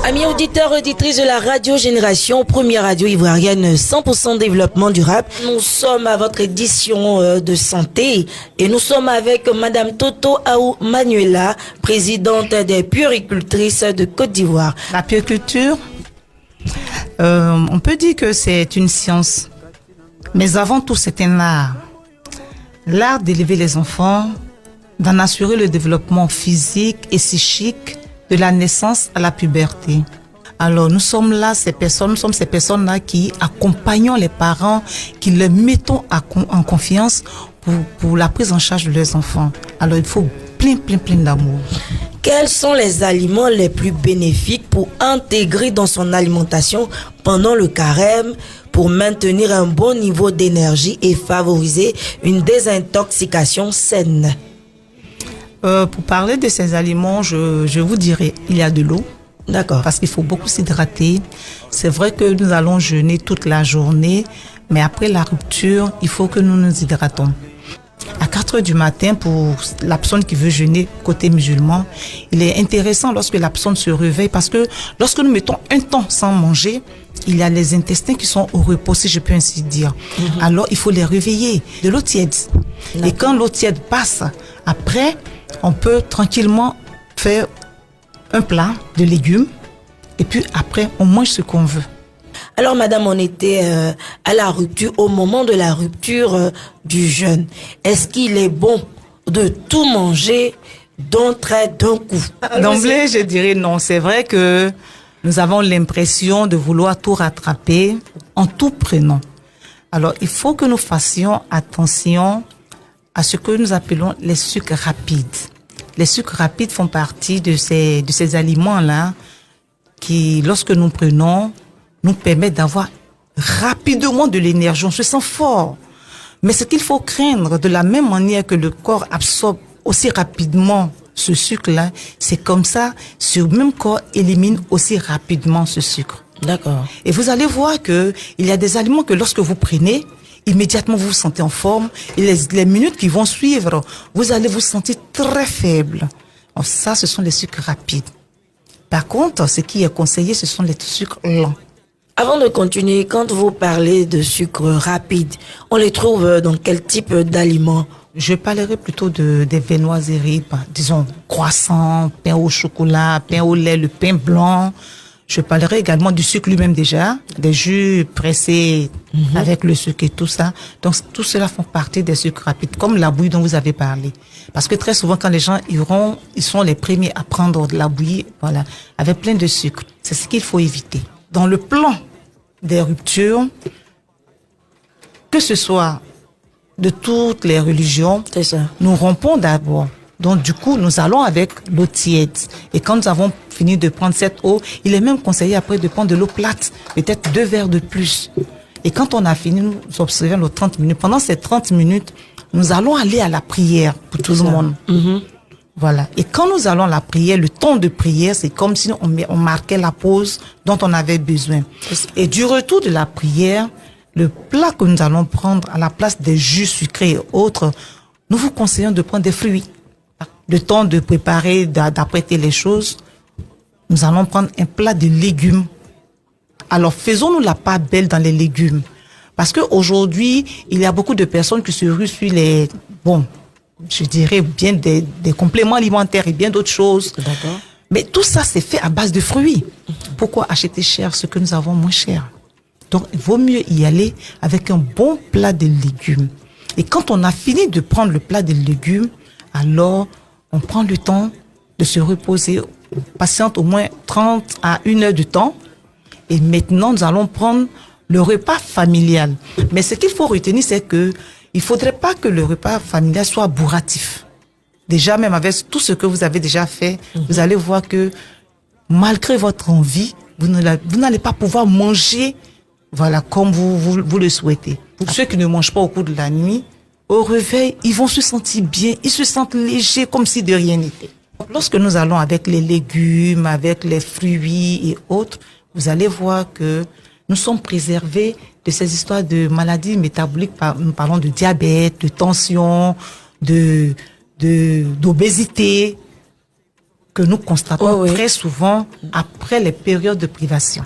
Amis auditeurs, auditrices de la Radio Génération, première radio ivoirienne 100% développement durable. Nous sommes à votre édition de santé et nous sommes avec Madame Toto Aou Manuela, présidente des puéricultrices de Côte d'Ivoire. La puériculture, on peut dire que c'est une science, mais avant tout c'est un art. L'art d'élever les enfants, d'en assurer le développement physique et psychique de la naissance à la puberté. Alors nous sommes ces personnes-là qui accompagnons les parents, qui les mettons en confiance pour la prise en charge de leurs enfants. Alors il faut plein d'amour. Quels sont les aliments les plus bénéfiques pour intégrer dans son alimentation pendant le carême pour maintenir un bon niveau d'énergie et favoriser une désintoxication saine? Pour parler de ces aliments, je vous dirais, il y a de l'eau. D'accord. Parce qu'il faut beaucoup s'hydrater. C'est vrai que nous allons jeûner toute la journée, mais après la rupture, il faut que nous nous hydratons. À 4 heures du matin, pour la personne qui veut jeûner côté musulman, il est intéressant lorsque la personne se réveille parce que lorsque nous mettons un temps sans manger, il y a les intestins qui sont au repos, si je peux ainsi dire. Alors, il faut les réveiller de l'eau tiède. Et quand l'eau tiède passe, après, on peut tranquillement faire un plat de légumes et puis après, on mange ce qu'on veut. Alors, madame, on était à la rupture, au moment de la rupture du jeûne. Est-ce qu'il est bon de tout manger d'un trait, d'un coup? D'emblée, je dirais non. C'est vrai que nous avons l'impression de vouloir tout rattraper en tout prenant. Alors, il faut que nous fassions attention à ce que nous appelons les sucres rapides. Les sucres rapides font partie de ces aliments-là qui, lorsque nous prenons, nous permettent d'avoir rapidement de l'énergie. On se sent fort. Mais ce qu'il faut craindre, de la même manière que le corps absorbe aussi rapidement ce sucre-là, c'est comme ça, ce même corps élimine aussi rapidement ce sucre. D'accord. Et vous allez voir que il y a des aliments que lorsque vous prenez, immédiatement vous vous sentez en forme et les minutes qui vont suivre, vous allez vous sentir très faible. Alors ça, ce sont les sucres rapides. Par contre, ce qui est conseillé, ce sont les sucres lents. Avant de continuer, quand vous parlez de sucres rapides, on les trouve dans quel type d'aliments? Je parlerai plutôt des viennoiseries, disons croissant, pain au chocolat, pain au lait, le pain blanc. Je parlerai également du sucre lui-même déjà, des jus pressés avec le sucre et tout ça. Donc, tout cela font partie des sucres rapides, comme la bouillie dont vous avez parlé. Parce que très souvent, quand les gens iront, ils sont les premiers à prendre de la bouillie, voilà, avec plein de sucre. C'est ce qu'il faut éviter. Dans le plan des ruptures, que ce soit de toutes les religions, C'est ça. nous rompons d'abord. Donc, du coup, nous allons avec l'eau tiède. Et quand nous avons fini de prendre cette eau, il est même conseillé après de prendre de l'eau plate, peut-être 2 verres de plus. Et quand on a fini, nous observons nos 30 minutes. Pendant ces 30 minutes, nous allons aller à la prière pour tout le monde. Voilà. Et quand nous allons à la prière, le temps de prière, c'est comme si on marquait la pause dont on avait besoin. Et du retour de la prière, le plat que nous allons prendre à la place des jus sucrés et autres, nous vous conseillons de prendre des fruits. Le temps de préparer, d'apprêter les choses, nous allons prendre un plat de légumes. Alors, faisons-nous la part belle dans les légumes. Parce qu'aujourd'hui, il y a beaucoup de personnes qui se ruent sur je dirais bien des compléments alimentaires et bien d'autres choses. D'accord. Mais tout ça, c'est fait à base de fruits. Pourquoi acheter cher ce que nous avons moins cher? Donc, il vaut mieux y aller avec un bon plat de légumes. Et quand on a fini de prendre le plat de légumes, alors on prend le temps de se reposer, on patiente au moins 30 à 1 heure de temps. Et maintenant, nous allons prendre le repas familial. Mais ce qu'il faut retenir, c'est que il faudrait pas que le repas familial soit bourratif. Déjà, même avec tout ce que vous avez déjà fait, vous allez voir que malgré votre envie, vous n'allez pas pouvoir manger, voilà, comme vous le souhaitez. Pour ceux qui ne mangent pas au cours de la nuit, au réveil, ils vont se sentir bien, ils se sentent légers, comme si de rien n'était. Lorsque nous allons avec les légumes, avec les fruits et autres, vous allez voir que nous sommes préservés de ces histoires de maladies métaboliques. Nous parlons de diabète, de tension, d'obésité. que nous constatons Ouais, ouais. très souvent après les périodes de privation.